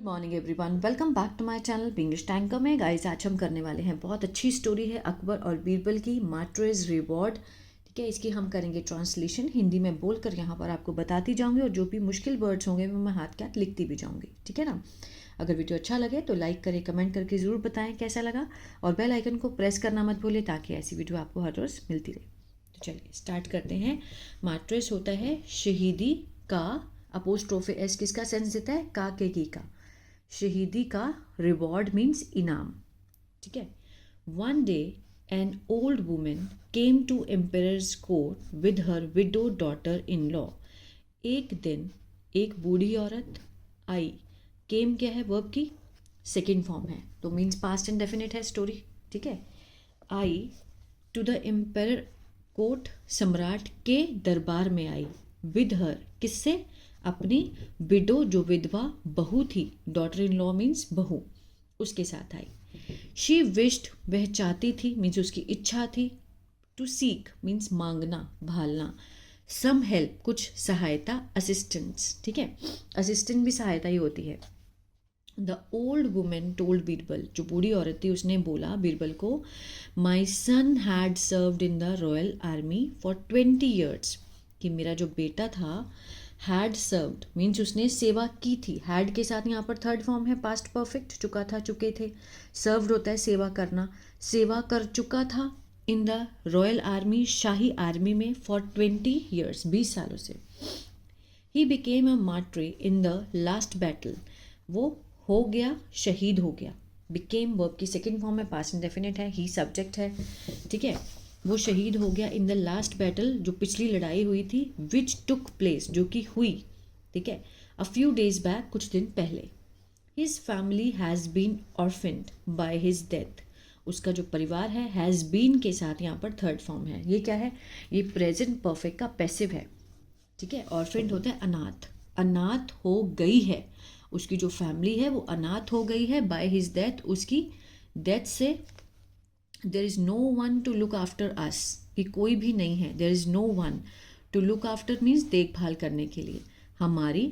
Good morning everyone, welcome back to my channel English Tanker में। Guys, आज हम करने वाले हैं बहुत अच्छी स्टोरी है अकबर और बीरबल की, मार्ट्रेज रिवॉर्ड। ठीक है, इसकी हम करेंगे ट्रांसलेशन, हिंदी में बोलकर यहाँ पर आपको बताती जाऊंगी और जो भी मुश्किल वर्ड्स होंगे वो मैं हाथ के हाथ लिखती भी जाऊंगी। ठीक है ना। अगर वीडियो अच्छा लगे तो लाइक करें, कमेंट करके ज़रूर बताएं कैसा लगा और बेल आइकन को प्रेस करना मत भूलें ताकि ऐसी वीडियो आपको हर रोज़ मिलती रहे। तो चलिए स्टार्ट करते हैं। मार्ट्रेज होता है शहीदी का, अपोस्ट्रोफे एस किसका सेंस देता है, का के की का। शहीदी का रिवॉर्ड मीन्स इनाम। ठीक है। One day an old women came to emperor's court with her widow daughter in law. एक दिन एक बूढ़ी औरत आई। केम क्या है, वर्ब की सेकेंड फॉर्म है तो मीन्स पास्ट एंड डेफिनेट है स्टोरी। ठीक है। आई टू द एम्परर कोर्ट, सम्राट के दरबार में आई। विद हर किससे, अपनी विडो जो विधवा बहू थी, डॉटर इन लॉ मीन्स बहू, उसके साथ आई। शी विश्ड वह चाहती थी मीन्स उसकी इच्छा थी। टू सीक मीन्स मांगना, भालना। सम हेल्प कुछ सहायता, असिस्टेंस। ठीक है, असिस्टेंट भी सहायता ही होती है। The old women told Birbal, जो बूढ़ी औरत थी उसने बोला बीरबल को, my son had served in the royal army for 20 years, कि मेरा जो बेटा था हैड सर्व्ड मीन्स उसने सेवा की थी। हैड के साथ यहाँ पर थर्ड फॉर्म है पास्ट परफेक्ट, चुका था, चुके थे। सर्व्ड होता है सेवा करना, सेवा कर चुका था इन द रॉयल आर्मी, शाही आर्मी में, फॉर 20 ईयर्स 20 सालों से। He became a martyr in the last battle, वो हो गया, शहीद हो गया। बिकेम वर्ब की सेकेंड फॉर्म में, पास्ट इंडेफिनिट है, ही सब्जेक्ट है। ठीक है, वो शहीद हो गया इन द लास्ट बैटल, जो पिछली लड़ाई हुई थी, विच टुक प्लेस जो कि हुई। ठीक है, अ फ्यू डेज बैक कुछ दिन पहले। His family has been orphaned by his death, उसका जो परिवार है, हैज़ बीन के साथ यहाँ पर थर्ड फॉर्म है। ये क्या है, ये प्रेजेंट परफेक्ट का पैसिव है। ठीक है, ऑर्फेंड होता है अनाथ, अनाथ हो गई है, उसकी जो फैमिली है वो अनाथ हो गई है, बाय हिज डेथ, उसकी डेथ से। There is no one to look after us, कि कोई भी नहीं है, there is no one to look after means देखभाल करने के लिए हमारी।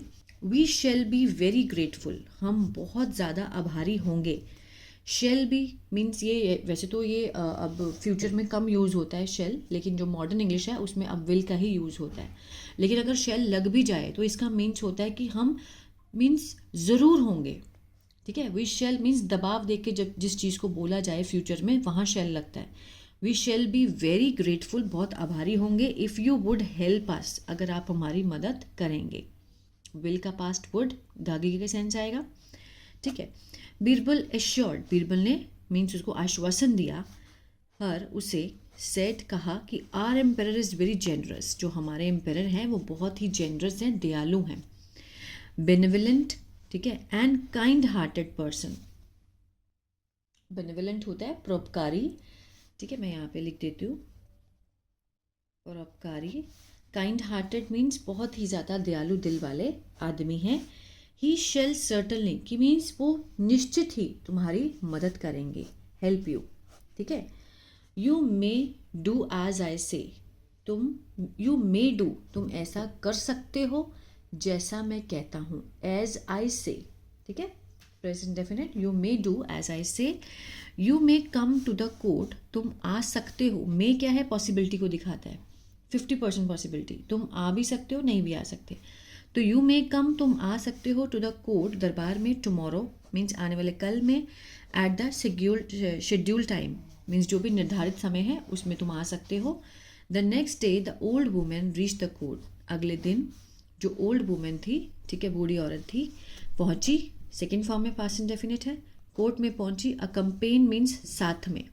We shall be very grateful, हम बहुत ज़्यादा आभारी होंगे। शेल बी मीन्स ये वैसे तो ये अब फ्यूचर में कम यूज़ होता है शेल, लेकिन जो मॉडर्न इंग्लिश है उसमें अब विल का ही यूज़ होता है। लेकिन अगर शेल लग भी जाए तो इसका मीन्स होता है कि हम मीन्स ज़रूर होंगे। ठीक है, वी शेल मीन्स दबाव दे के जब जिस चीज़ को बोला जाए फ्यूचर में वहाँ शेल लगता है। We shall be very grateful, बहुत आभारी होंगे। If you would help us, अगर आप हमारी मदद करेंगे। विल का पास्ट वुड, दागी के सेंस आएगा। ठीक है, बीरबल एश्योर्ड, बीरबल ने मीन्स उसको आश्वासन दिया, हर उसे, सेड कहा कि our emperor is very generous, जो हमारे एम्पेरर हैं वो बहुत ही जेनरस हैं, दयालु हैं। बेनिवलेंट, ठीक है, and kind hearted person. Benevolent होता है परोपकारी। ठीक है, मैं यहाँ पे लिख देती हूँ, परोपकारी। काइंड हार्टेड मीन्स बहुत ही ज़्यादा दयालु दिल वाले आदमी हैं। ही शेल सर्टनली, कि मीन्स वो निश्चित ही तुम्हारी मदद करेंगे, हेल्प यू। ठीक है, you may do as I say, तुम, यू मे डू, तुम ऐसा कर सकते हो जैसा मैं कहता हूँ, एज आई से। ठीक है, present definite, you may do as I say. You may come to the court, तुम आ सकते हो, मे क्या है, पॉसिबिलिटी को दिखाता है, 50% पॉसिबिलिटी, तुम आ भी सकते हो, नहीं भी आ सकते। तो यू मे कम, तुम आ सकते हो, टू द कोर्ट, दरबार में, टुमारो मीन्स आने वाले कल में, at the schedule time means जो भी निर्धारित समय है उसमें तुम आ सकते हो। The next day the old women reach the court, अगले दिन जो ओल्ड वुमेन थी, ठीक है, बूढ़ी औरत थी, पहुंची, सेकेंड फॉर्म में पास्ट इंडेफिनिट है, कोर्ट में पहुंची। अकम्पेन मीन्स साथ में,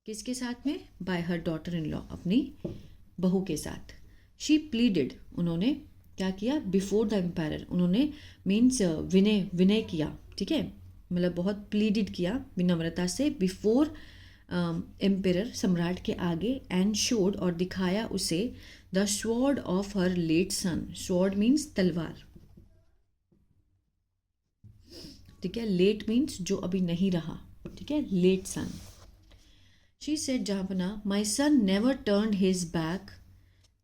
किसके साथ में, bye her daughter in law, अपनी बहू के साथ। शी प्लीडेड, उन्होंने क्या किया, बिफोर द एम्पायर, उन्होंने मीन्स विनय किया। ठीक है, मतलब बहुत प्लीडेड किया विनम्रता से, बिफोर एम्पेरर, सम्राट के आगे, एंड शोड, और दिखाया उसे, the sword of her late son, sword means तलवार। ठीक है, लेट मीन्स जो अभी नहीं रहा। ठीक है, लेट सन। शी सेड, जहाँपना, my son never turn his back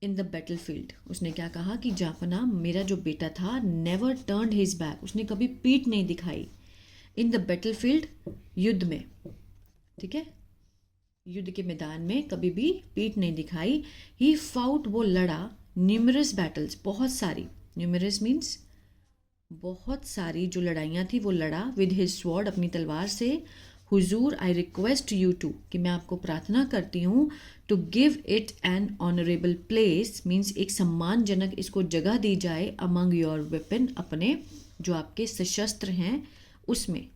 in the battlefield, उसने क्या कहा कि जाफना मेरा जो बेटा था, नेवर टर्न्ड हिज बैक, उसने कभी पीठ नहीं दिखाई। इन द बैटलफील्ड, युद्ध में, ठीक है, युद्ध के मैदान में कभी भी पीठ नहीं दिखाई। ही फाउट, वो लड़ा, न्यूमरस बैटल्स, बहुत सारी, न्यूमरस मीन्स बहुत सारी जो लड़ाइयाँ थी वो लड़ा, विद हिज स्वॉर्ड, अपनी तलवार से। हुजूर आई रिक्वेस्ट यू टू, कि मैं आपको प्रार्थना करती हूँ, to give it an honourable place, means एक सम्मानजनक इसको जगह दी जाए, अमंग योर वेपन, अपने जो आपके सशस्त्र हैं उसमें,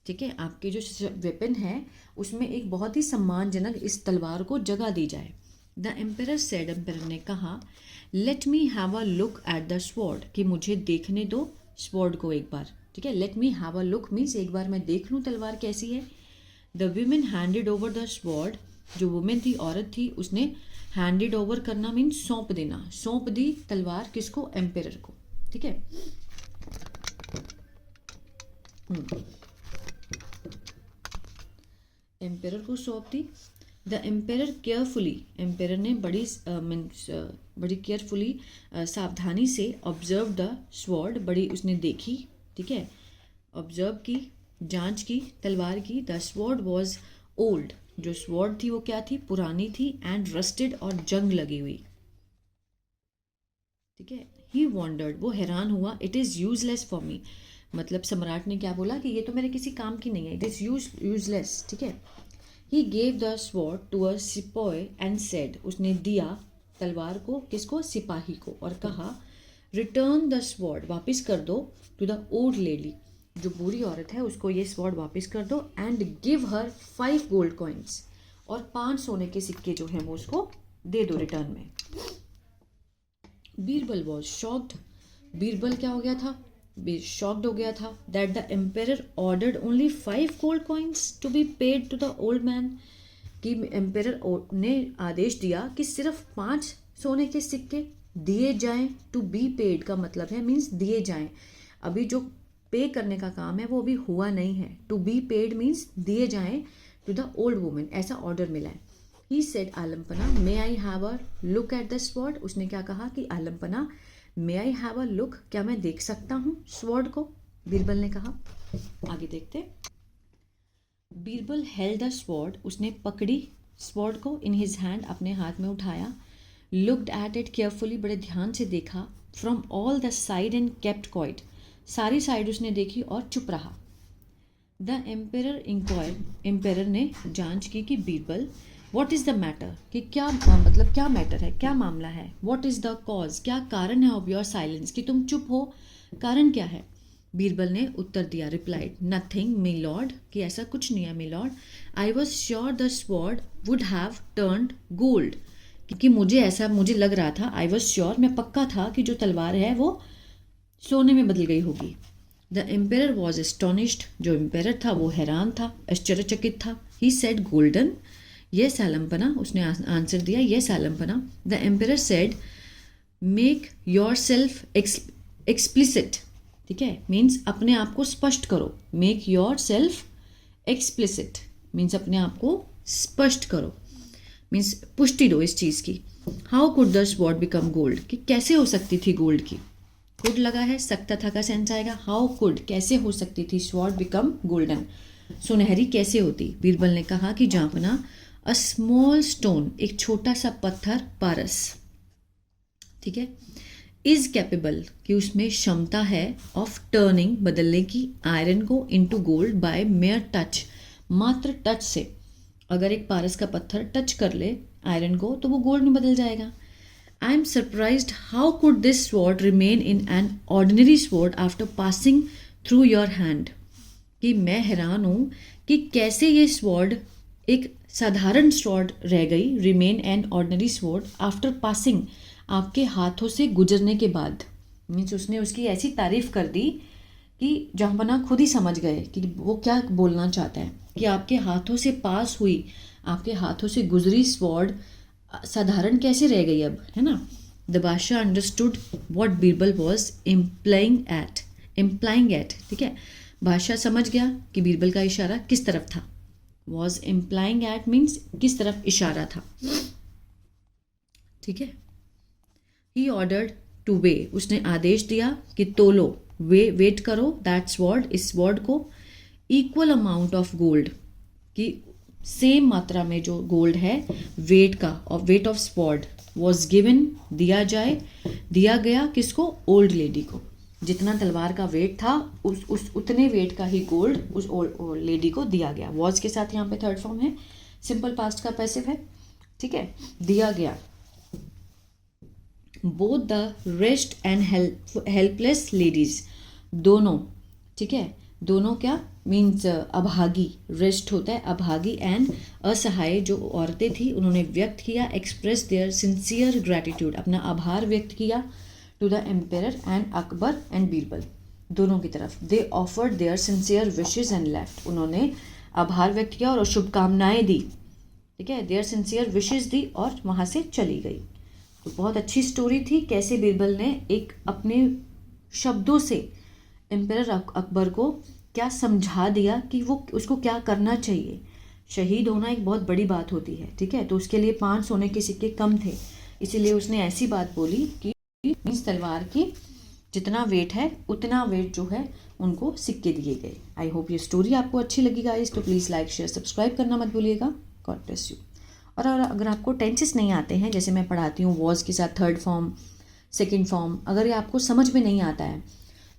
ठीक है, आपके जो वेपन है उसमें एक बहुत ही सम्मानजनक इस तलवार को जगह दी जाए। द एम्पेरर सेड, एम्पेरर ने कहा, let me have a look at the sword, कि मुझे देखने दो स्वॉर्ड को एक बार, ठीक है। Let me have a look means एक बार मैं देख लूँ तलवार कैसी है। The women handed over the sword, जो वुमेन थी, औरत थी, उसने हैंडेड ओवर करना मीन्स सौंप देना, सौंप दी तलवार किसको, एम्पेरर को, ठीक है। एम्पेरर को सौंप दी। द एम्पेरर केयरफुली, एम्पेरर ने बड़ी केयरफुली, सावधानी से, ऑब्जर्व द स्वॉर्ड, बड़ी उसने देखी, ठीक है, ऑब्जर्व की, जांच की तलवार की। द स्वॉर्ड वॉज ओल्ड, जो स्वॉर्ड थी वो क्या थी, पुरानी थी, एंड रस्टेड, और जंग लगी हुई, ठीक है। ही वॉन्डर्ड, वो हैरान हुआ, it is useless for me, मतलब सम्राट ने क्या बोला कि ये तो मेरे किसी काम की नहीं है, इट इज़ यूजलेस, ठीक है। He gave the sword to a sepoy and said, उसने दिया तलवार को किसको, सिपाही को, और कहा, रिटर्न द स्वॉर्ड, वापस कर दो, टू द ओल्ड लेडी, जो बूढ़ी औरत है उसको ये स्वॉर्ड वापस कर दो, and give her 5 gold coins, और 5 सोने के सिक्के जो हैं वो उसको दे दो रिटर्न में। बीरबल वॉज शॉक्ड, बीरबल क्या हो गया था, शॉक्ड हो गया था, that the emperor ordered only 5 gold coins to be paid to the old man, कि एम्पेरर ने आदेश दिया कि सिर्फ 5 सोने के सिक्के दिए जाएं, टू बी पेड का मतलब है मीन्स दिए जाएं, अभी जो पे करने का काम है वो अभी हुआ नहीं है, टू बी पेड मीन्स दिए जाएं टू द ओल्ड वुमेन, ऐसा ऑर्डर मिला है। ही सेड आलम्पना, may I have a look at the sword, उसने क्या कहा कि आलम्पना, may I have a look, क्या मैं देख सकता हूँ स्वॉर्ड को, बीरबल ने कहा। आगे देखते। बीरबल हेल्ड द स्वॉर्ड, उसने पकड़ी स्वॉर्ड को, इन हिज हैंड, अपने हाथ में उठाया, लुक्ड एट इट केयरफुली, बड़े ध्यान से देखा, from all the side and kept quite, सारी साइड उसने देखी और चुप रहा। द एम्पेरर इंक्वायर, एम्पेरर ने जांच की कि Birbal, what is the matter, कि क्या मतलब क्या मैटर है, क्या मामला है, वॉट इज़ द कॉज, क्या कारण है ऑफ योर साइलेंस, कि तुम चुप हो, कारण क्या है। बीरबल ने उत्तर दिया, रिप्लाइड, नथिंग मी लॉर्ड, कि ऐसा कुछ नहीं है me lord, I was sure the sword would have turned gold, क्योंकि मुझे लग रहा था, आई वॉज श्योर, मैं पक्का था कि जो तलवार है वो सोने में बदल गई होगी। द एम्पेरर वॉज एस्टोनिश्ड, जो एम्पेरर था वो हैरान था, आश्चर्यचकित था। ही सेड गोल्डन, यस आलम्पना, उसने आंसर दिया, यस आलम्पना। The emperor said, make yourself explicit, ठीक है, मीन्स अपने आप को स्पष्ट करो, make yourself explicit means अपने आप को स्पष्ट करो, मीन्स पुष्टि दो इस चीज़ की। How could the sword become gold, कि कैसे हो सकती थी गोल्ड की, कुड लगा है, सकता था का सेंस आएगा, हाउ कुड, कैसे हो सकती थी, स्वॉर्ड बिकम गोल्डन, सुनहरी कैसे होती। बीरबल ने कहा कि जापना, अ स्मॉल स्टोन, एक छोटा सा पत्थर, पारस, ठीक है, इज कैपेबल, कि उसमें क्षमता है, ऑफ टर्निंग, बदलने की, आयरन को into gold by mere touch, मात्र टच से, अगर एक पारस का पत्थर टच कर ले आयरन को तो वो गोल्ड में बदल जाएगा। I am surprised how could this sword remain in an ordinary sword after passing through your hand, कि मैं हैरान हूँ कि कैसे ये स्वॉर्ड एक साधारण स्वॉर्ड रह गई, remain an ordinary sword after passing, आपके हाथों से गुजरने के बाद, मीन्स उसने उसकी ऐसी तारीफ कर दी कि जहाँपना खुद ही समझ गए कि वो क्या बोलना चाहता है, कि आपके हाथों से पास हुई, आपके हाथों से गुजरी स्वॉर्ड साधारण कैसे रह गई अब, है ना। The badshah understood what Birbal was implying at, ठीक है, बादशाह समझ गया कि बीरबल का इशारा किस तरफ था, वॉज इम्प्लाइंग एट मीन्स किस तरफ इशारा था, ठीक है। ही ऑर्डर्ड टू वे, उसने आदेश दिया कि तोलो, वेट करो दैट स्वॉर्ड, इस स्वॉर्ड को, इक्वल अमाउंट ऑफ गोल्ड, कि सेम मात्रा में जो गोल्ड है वेट का, और weight of sword was given, दिया गया किसको, ओल्ड लेडी को। जितना तलवार का वेट था उस उतने वेट का ही गोल्ड उस लेडी को दिया गया। वॉज के साथ यहाँ पे थर्ड फॉर्म है, सिंपल पास्ट का पैसिव है, ठीक है, दिया गया। Both the rest and helpless ladies, दोनों, ठीक है, दोनों क्या मीन्स अभागी, रेस्ट होता है अभागी, एंड असहाय जो औरतें थी उन्होंने व्यक्त किया, एक्सप्रेस देयर सिंसियर ग्रैटिट्यूड, अपना आभार व्यक्त किया to the emperor and Akbar and Birbal, दोनों की तरफ। They offered their sincere wishes and left, उन्होंने आभार व्यक्त किया और शुभकामनाएं दी, ठीक है, देयर सिंसियर विशेज दी और वहाँ से चली गई। तो बहुत अच्छी स्टोरी थी, कैसे बीरबल ने एक अपने शब्दों से एम्पेरर अकबर को क्या समझा दिया कि वो उसको क्या करना चाहिए। शहीद होना एक बहुत बड़ी बात होती है, ठीक है, तो उसके लिए 5 सोने के सिक्के कम थे, इसीलिए उसने ऐसी बात बोली कि इस तलवार की जितना वेट है उतना वेट जो है उनको सिक्के दिए गए। आई होप ये स्टोरी आपको अच्छी लगी गाइस, तो प्लीज़ लाइक शेयर सब्सक्राइब करना मत भूलिएगा। God bless you. और अगर आपको टेंसेस नहीं आते हैं, जैसे मैं पढ़ाती हूँ वॉज के साथ थर्ड फॉर्म, सेकेंड फॉर्म, अगर ये आपको समझ में नहीं आता है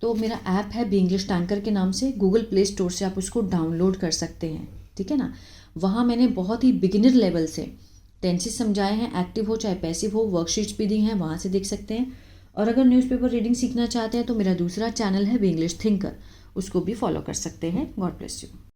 तो मेरा ऐप है बी इंग्लिश टैंकर के नाम से, गूगल प्ले स्टोर से आप उसको डाउनलोड कर सकते हैं, ठीक है ना। वहाँ मैंने बहुत ही बिगिनर लेवल से टेंसेस समझाए हैं, एक्टिव हो चाहे पैसिव हो, वर्कशीट्स भी दी हैं, वहाँ से देख सकते हैं। और अगर न्यूज़पेपर रीडिंग सीखना चाहते हैं तो मेरा दूसरा चैनल है बी इंग्लिश थिंकर, उसको भी फॉलो कर सकते हैं। God bless you.